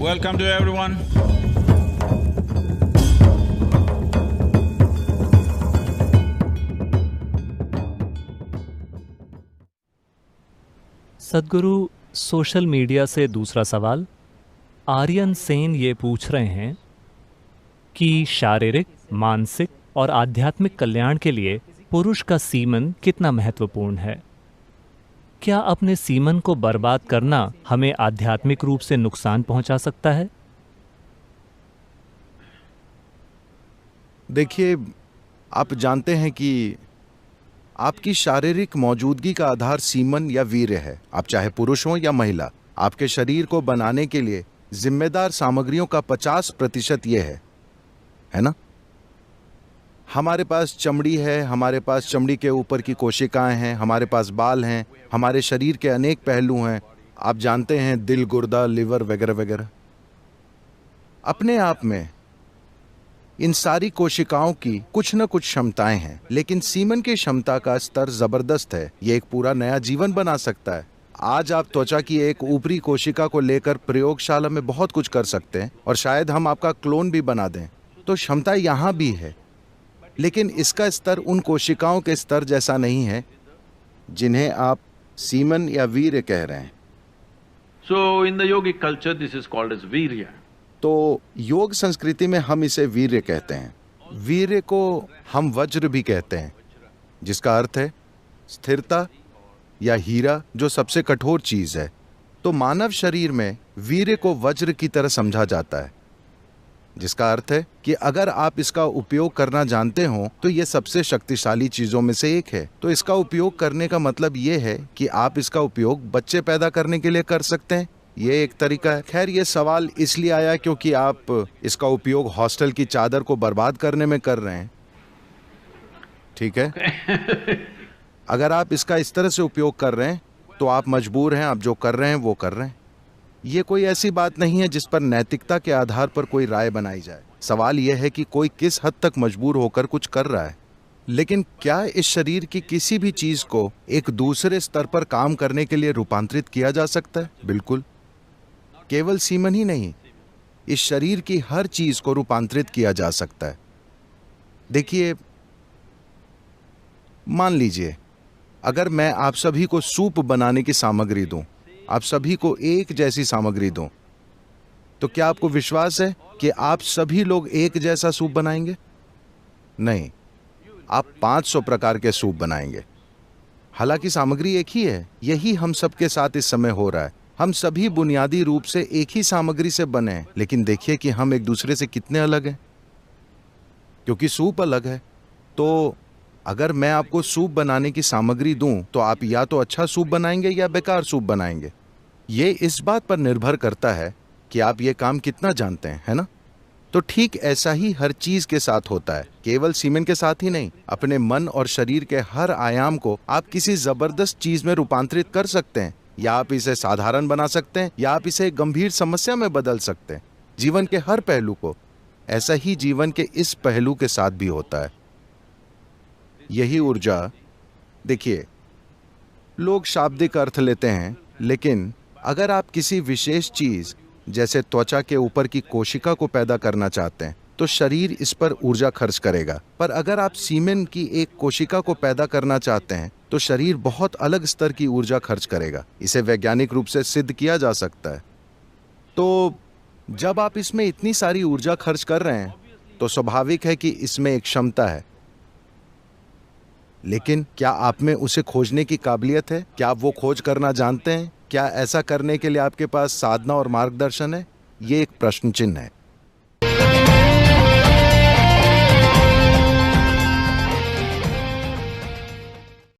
Welcome to everyone. Sadhguru, social media से दूसरा सवाल। आर्यन सेन ये पूछ रहे हैं कि शारीरिक, मानसिक और आध्यात्मिक कल्याण के लिए पुरुष का सीमन कितना महत्वपूर्ण है? क्या अपने सीमन को बर्बाद करना हमें आध्यात्मिक रूप से नुकसान पहुंचा सकता है? देखिए, आप जानते हैं कि आपकी शारीरिक मौजूदगी का आधार सीमन या वीर्य है। आप चाहे पुरुष हो या महिला, आपके शरीर को बनाने के लिए जिम्मेदार सामग्रियों का 50% ये है ना? हमारे पास चमड़ी है, हमारे पास चमड़ी के ऊपर की कोशिकाएं हैं, हमारे पास बाल हैं, हमारे शरीर के अनेक पहलू हैं। आप जानते हैं, दिल, गुर्दा, लिवर वगैरह वगैरह। अपने आप में इन सारी कोशिकाओं की कुछ न कुछ क्षमताएं हैं, लेकिन सीमन की क्षमता का स्तर जबरदस्त है। ये एक पूरा नया जीवन बना सकता है। आज आप त्वचा की एक ऊपरी कोशिका को लेकर प्रयोगशाला में बहुत कुछ कर सकते हैं और शायद हम आपका क्लोन भी बना दें। तो क्षमता यहाँ भी है, लेकिन इसका स्तर उन कोशिकाओं के स्तर जैसा नहीं है जिन्हें आप सीमन या वीर्य कह रहे हैं। So in the yogic culture this is called as virya. तो योग संस्कृति में हम इसे वीर्य कहते हैं। वीर्य को हम वज्र भी कहते हैं, जिसका अर्थ है स्थिरता या हीरा, जो सबसे कठोर चीज है। तो मानव शरीर में वीर्य को वज्र की तरह समझा जाता है, जिसका अर्थ है कि अगर आप इसका उपयोग करना जानते हो तो ये सबसे शक्तिशाली चीजों में से एक है। तो इसका उपयोग करने का मतलब ये है कि आप इसका उपयोग बच्चे पैदा करने के लिए कर सकते हैं। ये एक तरीका है। खैर, ये सवाल इसलिए आया क्योंकि आप इसका उपयोग हॉस्टल की चादर को बर्बाद करने में कर रहे हैं। ठीक है? अगर आप इसका इस तरह से उपयोग कर रहे हैं तो आप मजबूर हैं, आप जो कर रहे हैं वो कर रहे हैं। ये कोई ऐसी बात नहीं है जिस पर नैतिकता के आधार पर कोई राय बनाई जाए। सवाल यह है कि कोई किस हद तक मजबूर होकर कुछ कर रहा है। लेकिन क्या इस शरीर की किसी भी चीज को एक दूसरे स्तर पर काम करने के लिए रूपांतरित किया जा सकता है? बिल्कुल। केवल सीमन ही नहीं, इस शरीर की हर चीज को रूपांतरित किया जा सकता है। देखिए, मान लीजिए अगर मैं आप सभी को सूप बनाने की सामग्री दूं, आप सभी को एक जैसी सामग्री दूं, तो क्या आपको विश्वास है कि आप सभी लोग एक जैसा सूप बनाएंगे? नहीं, आप 500 प्रकार के सूप बनाएंगे। हालांकि सामग्री एक ही है। यही हम सबके साथ इस समय हो रहा है। हम सभी बुनियादी रूप से एक ही सामग्री से बने हैं, लेकिन देखिए कि हम एक दूसरे से कितने अलग हैं, क्योंकि सूप अलग है। तो अगर मैं आपको सूप बनाने की सामग्री दूं, तो आप या तो अच्छा सूप बनाएंगे या बेकार सूप बनाएंगे। ये इस बात पर निर्भर करता है कि आप ये काम कितना जानते हैं, है ना? तो ठीक ऐसा ही हर चीज के साथ होता है, केवल सीमन के साथ ही नहीं। अपने मन और शरीर के हर आयाम को आप किसी जबरदस्त चीज में रूपांतरित कर सकते हैं, या आप इसे साधारण बना सकते हैं, या आप इसे गंभीर समस्या में बदल सकते हैं। जीवन के हर पहलू को। ऐसा ही जीवन के इस पहलू के साथ भी होता है। यही ऊर्जा, देखिए, लोग शाब्दिक अर्थ लेते हैं, लेकिन अगर आप किसी विशेष चीज जैसे त्वचा के ऊपर की कोशिका को पैदा करना चाहते हैं तो शरीर इस पर ऊर्जा खर्च करेगा। पर अगर आप सीमेन की एक कोशिका को पैदा करना चाहते हैं तो शरीर बहुत अलग स्तर की ऊर्जा खर्च करेगा। इसे वैज्ञानिक रूप से सिद्ध किया जा सकता है। तो जब आप इसमें इतनी सारी ऊर्जा खर्च कर रहे हैं तो स्वाभाविक है कि इसमें एक क्षमता है, लेकिन क्या आप में उसे खोजने की काबिलियत है? क्या आप वो खोज करना जानते हैं? क्या ऐसा करने के लिए आपके पास साधना और मार्गदर्शन है? ये एक प्रश्न चिन्ह है।